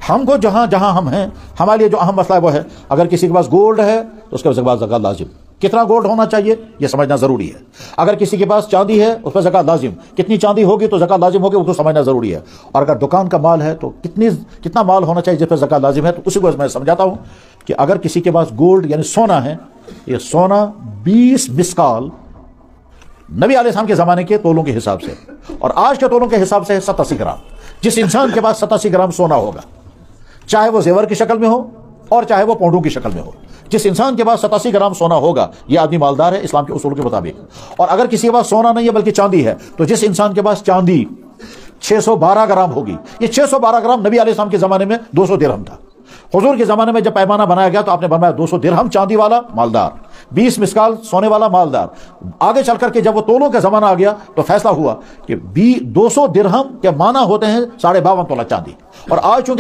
ہم کو جہاں جہاں ہم ہیں، ہمارے لیے جو اہم مسئلہ ہے وہ ہے اگر کسی کے پاس گولڈ ہے تو اس کے بعد زکوٰۃ لازم. کتنا گولڈ ہونا چاہیے یہ سمجھنا ضروری ہے. اگر کسی کے پاس چاندی ہے اس پر زکوٰۃ لازم، کتنی چاندی ہوگی تو زکوٰۃ لازم ہوگی، وہ تو سمجھنا ضروری ہے. اور اگر دکان کا مال ہے تو کتنا مال ہونا چاہیے جس پر زکوٰۃ لازم ہے. تو اسی کو میں سمجھاتا ہوں کہ اگر کسی کے پاس گولڈ یعنی سونا ہے، یہ سونا 20 مسکال نبی علیہ السلام کے زمانے کے تولوں کے حساب سے اور آج کے تولوں کے حساب سے 87 گرام. جس انسان کے پاس 87 گرام سونا ہوگا، چاہے وہ زیور کی شکل میں ہو اور چاہے وہ پونڈوں کی شکل میں ہو، جس انسان کے پاس 87 گرام سونا ہوگا یہ آدمی مالدار ہے اسلام کے اصول کے مطابق. اور اگر کسی کے پاس سونا نہیں ہے بلکہ چاندی ہے تو جس انسان کے پاس چاندی 612 گرام ہوگی، یہ 612 گرام نبی علیہ السلام کے زمانے میں 200 درہم تھا. حضور کے زمانے میں جب پیمانہ بنایا گیا تو آپ نے فرمایا 200 درہم چاندی والا مالدار، 20 مسکال سونے والا مالدار. آگے چل کر کے جب وہ تولوں کا زمانہ آ گیا تو فیصلہ ہوا کہ 200 درہم کے معنی ہوتے ہیں 52.5 تولہ چاندی. اور آج چونکہ